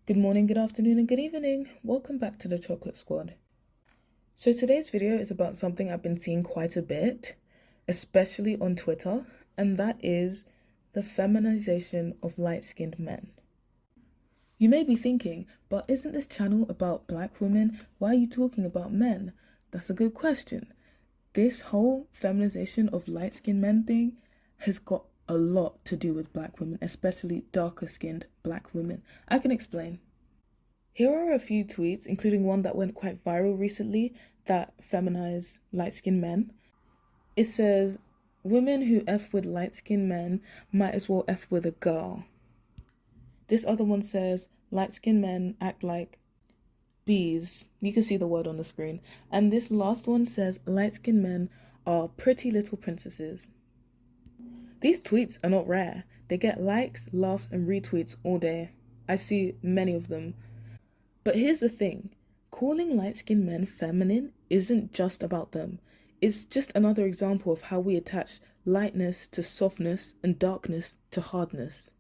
Good morning, good afternoon, and good evening. Welcome back to the Chocolate Squad. So today's video is about something I've been seeing quite a bit, especially on Twitter, and that is the feminization of light-skinned men. You may be thinking, but isn't this channel about black women? Why are you talking about men? That's a good question. This whole feminization of light-skinned men thing has got a lot to do with black women, especially darker-skinned black women. I can explain. Here are a few tweets, including one that went quite viral recently that feminized light-skinned men. It says, women who F with light-skinned men might as well F with a girl. This other one says, light-skinned men act like bees. You can see the word on the screen. And this last one says, light-skinned men are pretty little princesses. These tweets are not rare. They get likes, laughs, and retweets all day. I see many of them. But here's the thing, calling light-skinned men feminine isn't just about them. It's just another example of how we attach lightness to softness and darkness to hardness.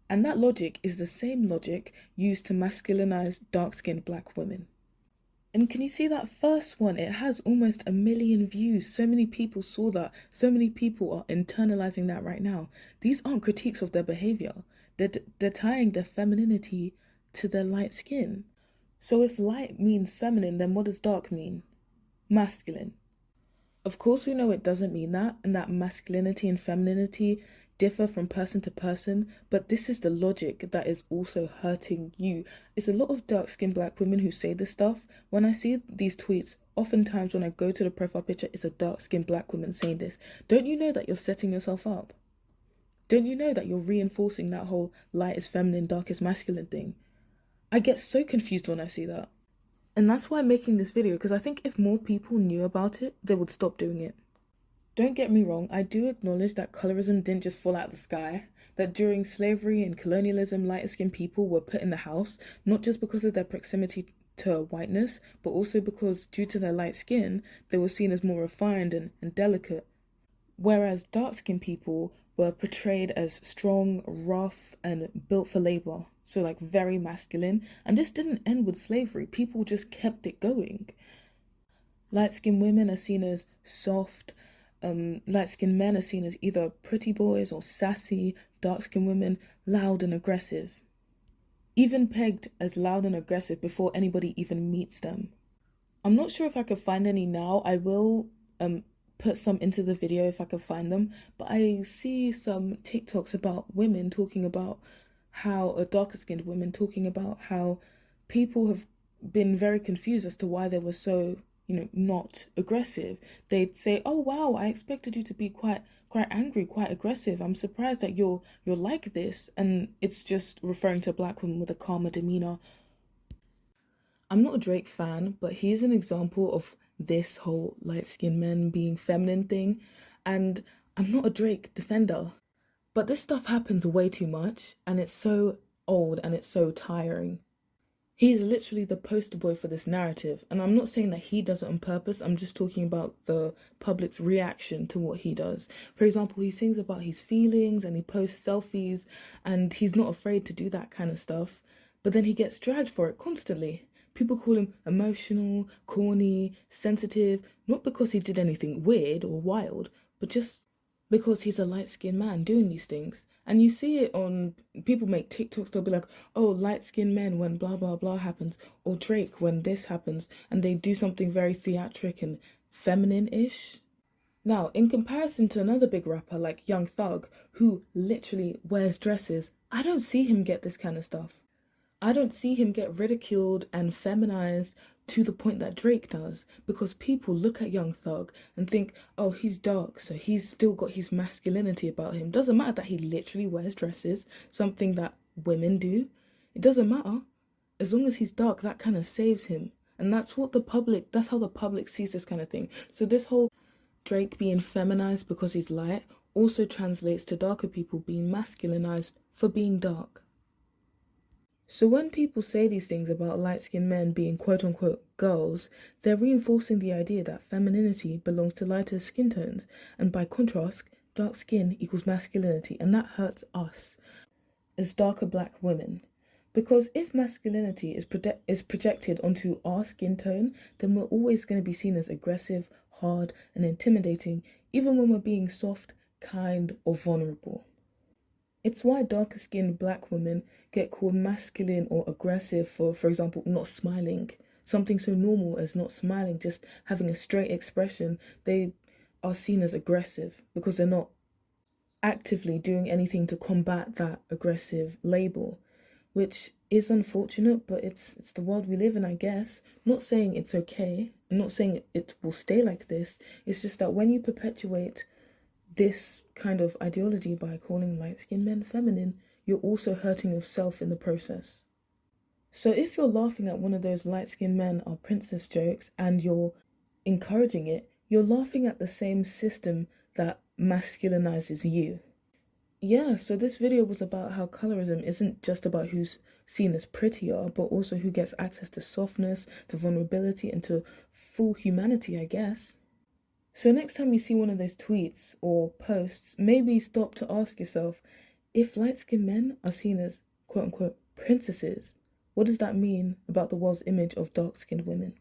And that logic is the same logic used to masculinize dark-skinned black women. And can you see that first one? It has almost 1 million views. So many people saw that. So many people are internalizing that right now. These aren't critiques of their behavior. They're tying their femininity to their light skin. So if light means feminine, then what does dark mean? Masculine. Of course we know it doesn't mean that, and that masculinity and femininity differ from person to person, but this is the logic that is also hurting you. It's a lot of dark-skinned black women who say this stuff. When I see these tweets, oftentimes when I go to the profile picture, it's a dark-skinned black woman saying this. Don't you know that you're setting yourself up? Don't you know that you're reinforcing that whole light is feminine, dark is masculine thing? I get so confused when I see that. And that's why I'm making this video, because I think if more people knew about it, they would stop doing it. Don't get me wrong, I do acknowledge that colorism didn't just fall out of the sky, that during slavery and colonialism, lighter-skinned people were put in the house, not just because of their proximity to whiteness, but also because due to their light skin, they were seen as more refined and delicate. Whereas dark-skinned people were portrayed as strong, rough, and built for labor. So like very masculine. And this didn't end with slavery. People just kept it going. Light-skinned women are seen as soft. Light-skinned men are seen as either pretty boys or sassy. Dark-skinned women, loud and aggressive. Even pegged as loud and aggressive before anybody even meets them. I'm not sure if I could find any now. I will put some into the video if I can find them, but I see some TikToks about women talking about how, darker-skinned women talking about how people have been very confused as to why they were so, not aggressive. They'd say, oh wow, I expected you to be quite angry, quite aggressive. I'm surprised that you're like this. And it's just referring to a black woman with a calmer demeanor. I'm not a Drake fan, but he's an example of this whole light-skinned men being feminine thing, and I'm not a Drake defender. But this stuff happens way too much, and it's so old and it's so tiring. He's literally the poster boy for this narrative, and I'm not saying that he does it on purpose, I'm just talking about the public's reaction to what he does. For example, he sings about his feelings and he posts selfies, and he's not afraid to do that kind of stuff, but then he gets dragged for it constantly. People call him emotional, corny, sensitive, not because he did anything weird or wild, but just because he's a light-skinned man doing these things. And you see it on, people make TikToks, they'll be like, oh, light-skinned men when blah, blah, blah happens, or Drake when this happens, and they do something very theatric and feminine-ish. Now, in comparison to another big rapper like Young Thug, who literally wears dresses, I don't see him get this kind of stuff. I don't see him get ridiculed and feminized to the point that Drake does, because people look at Young Thug and think, oh, he's dark, so he's still got his masculinity about him. Doesn't matter that he literally wears dresses, something that women do. It doesn't matter. As long as he's dark, that kind of saves him. And that's how the public sees this kind of thing. So this whole Drake being feminized because he's light also translates to darker people being masculinized for being dark. So when people say these things about light-skinned men being quote-unquote girls, they're reinforcing the idea that femininity belongs to lighter skin tones, and by contrast, dark skin equals masculinity, and that hurts us as darker black women. Because if masculinity is projected onto our skin tone, then we're always going to be seen as aggressive, hard, and intimidating, even when we're being soft, kind, or vulnerable. It's why darker skinned black women get called masculine or aggressive for example, not smiling. Something so normal as not smiling, just having a straight expression, they are seen as aggressive because they're not actively doing anything to combat that aggressive label, which is unfortunate, but it's the world we live in, I guess. Not saying it's okay, I'm not saying it will stay like this. It's just that when you perpetuate this kind of ideology by calling light-skinned men feminine, you're also hurting yourself in the process. So if you're laughing at one of those light-skinned men are princess jokes and you're encouraging it, you're laughing at the same system that masculinizes you. Yeah, so this video was about how colorism isn't just about who's seen as prettier, but also who gets access to softness, to vulnerability, and to full humanity, I guess. So next time you see one of those tweets or posts, maybe stop to ask yourself, if light-skinned men are seen as quote-unquote princesses, what does that mean about the world's image of dark-skinned women?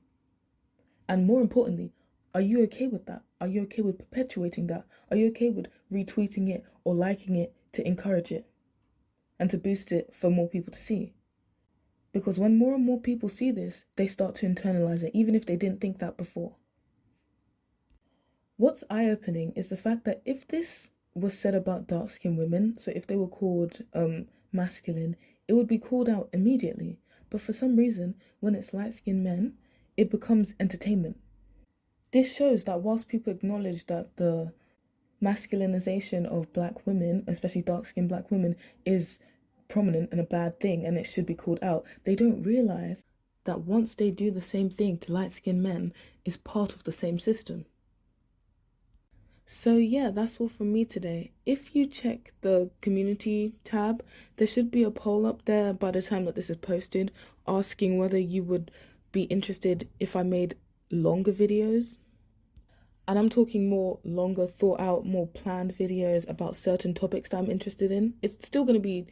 And more importantly, are you okay with that? Are you okay with perpetuating that? Are you okay with retweeting it or liking it to encourage it and to boost it for more people to see? Because when more and more people see this, they start to internalize it, even if they didn't think that before. What's eye-opening is the fact that if this was said about dark-skinned women, so if they were called masculine, it would be called out immediately. But for some reason, when it's light-skinned men, it becomes entertainment. This shows that whilst people acknowledge that the masculinization of black women, especially dark-skinned black women, is prominent and a bad thing and it should be called out, they don't realize that once they do the same thing to light-skinned men, is part of the same system. So yeah, that's all from me today. If you check the community tab, there should be a poll up there by the time that this is posted, asking whether you would be interested if I made longer videos. And I'm talking more longer, thought out, more planned videos about certain topics that I'm interested in. It's still going to be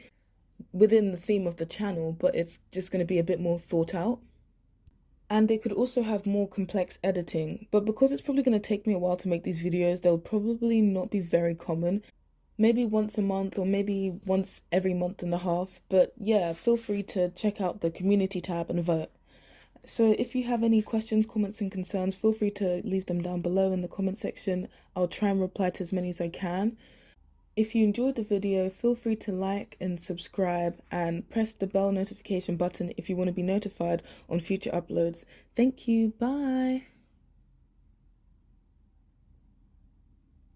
within the theme of the channel, but it's just going to be a bit more thought out. And they could also have more complex editing, but because it's probably going to take me a while to make these videos, they'll probably not be very common. Maybe once a month or maybe once every month and a half. But yeah, feel free to check out the community tab and vote. So if you have any questions, comments and concerns, feel free to leave them down below in the comment section. I'll try and reply to as many as I can. If you enjoyed the video, feel free to like and subscribe and press the bell notification button if you want to be notified on future uploads. Thank you, bye!